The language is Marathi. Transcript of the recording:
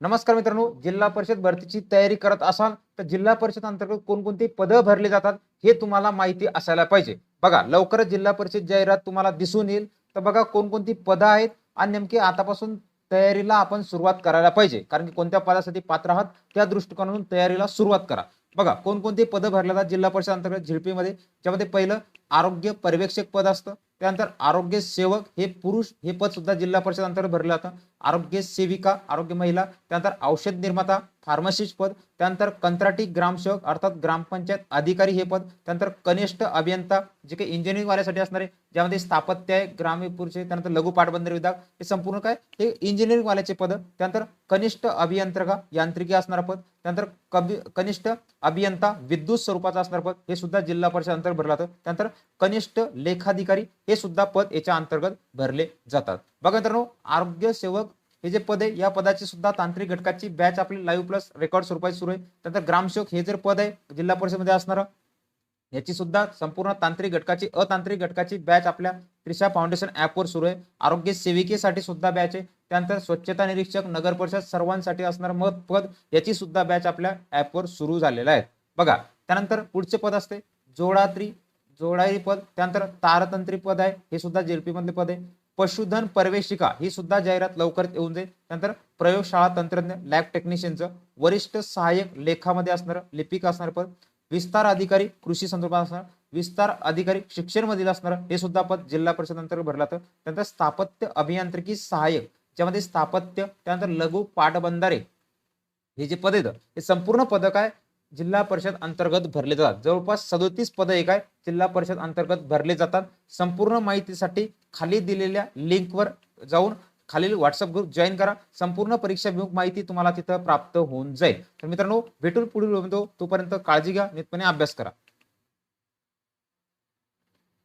नमस्कार मित्रांनो, जिल्हा परिषद भरतीची तयारी करत असाल तर जिल्हा परिषद अंतर्गत कोणकोणती पदं भरली जातात हे तुम्हाला माहिती असायला पाहिजे. बघा, लवकरच जिल्हा परिषद जाहिरात तुम्हाला दिसून येईल. तर बघा कोणकोणती पदं आहेत आणि नेमकी आतापासून तयारीला आपण सुरुवात करायला पाहिजे. कारण की कोणत्या पदासाठी पात्र आहात त्या दृष्टिकोनातून तयारीला सुरुवात करा. बघा कोणकोणती पदं भरली जातात जिल्हा परिषद अंतर्गत झिडपीमध्ये. ज्यामध्ये पहिलं आरोग्य पर्यवेक्षक पद असतं. त्यानंतर आरोग्य सेवक हे पुरुष हे पद सुद्धा जिल्हा परिषद अंतर्गत भरलं जातं. आरोग्य सेविका, आरोग्य महिला, त्यानंतर औषध निर्माता, फार्मासिस्ट पद, त्यानंतर कंत्राटी ग्रामसेवक अर्थात ग्रामपंचायत अधिकारी हे पद, त्यानंतर कनिष्ठ अभियंता जे काही इंजिनिअरिंग वाल्यासाठी असणार आहे, ज्यामध्ये स्थापत्य आहे, ग्रामीणपूरचे, त्यानंतर लघु पाटबंधारे विभाग हे संपूर्ण काय हे इंजिनिअरिंग वाल्याचे पद. त्यानंतर कनिष्ठ अभियंत्रिका यांत्रिकी असणारं पद, त्यानंतर कनिष्ठ अभियंता विद्युत स्वरूपाचा असणार पद हे सुद्धा जिल्हा परिषद अंतर्गत भरलं जातं. त्यानंतर कनिष्ठ लेखाधिकारी हे सुद्धा पद याच्या अंतर्गत भरले जातात. बघा मित्रांनो, आरोग्य सेवक हे जे पद आहे या पदाची सुद्धा तांत्रिक घटकाची बॅच आपली लाईव्ह प्लस रेकॉर्ड स्वरूपाची सुरू आहे. त्यानंतर ग्रामसेवक हे जर पद आहे जिल्हा परिषदेमध्ये असणार, याची सुद्धा संपूर्ण तांत्रिक घटकाची अतांत्रिक घटकाची बॅच आपल्या त्रिशा फाउंडेशन ॲपवर सुरू आहे. आरोग्य सेविकेसाठी सुद्धा बॅच आहे. त्यानंतर स्वच्छता निरीक्षक नगर परिषद सर्वांसाठी असणार मत पद याची सुद्धा बॅच आपल्या ॲपवर सुरू झालेला आहे. बघा त्यानंतर पुढचे पद असते जोडारी पद, त्यानंतर तारतंत्री पद आहे हे सुद्धा जेलपी मधले पद आहे. पशुधन पर्यवेक्षिका ही सुद्धा जाहिरात लवकरच येऊन जाईल. त्यानंतर प्रयोगशाळा तंत्रज्ञ लॅब टेक्निशियनचं वरिष्ठ सहाय्यक लेखामध्ये असणार लिपिक असणार पद. विस्तार अधिकारी कृषी संदर्भात असणार, विस्तार अधिकारी शिक्षण मधील असणार हे सुद्धा पद जिल्हा परिषद अंतर्गत भरलं जातं. त्यानंतर स्थापत्य अभियांत्रिकी सहाय्यक ज्यामध्ये स्थापत्य, त्यानंतर लघु पाटबंधारे हे जे पद आहेत हे संपूर्ण पद काय जिल्हा परिषद अंतर्गत भरले जातात. जवळपास 37 पद एक आहे जिल्हा परिषद अंतर्गत भरले जातात. संपूर्ण माहितीसाठी खाली दिलेल्या लिंकवर जाऊन खालील व्हॉट्सअप ग्रुप जॉईन करा. संपूर्ण परीक्षा विमुख माहिती तुम्हाला तिथं प्राप्त होऊन जाईल. तर मित्रांनो, भेटून पुढील व्हिडिओ. तोपर्यंत काळजी घ्या, नियमितपणे अभ्यास करा.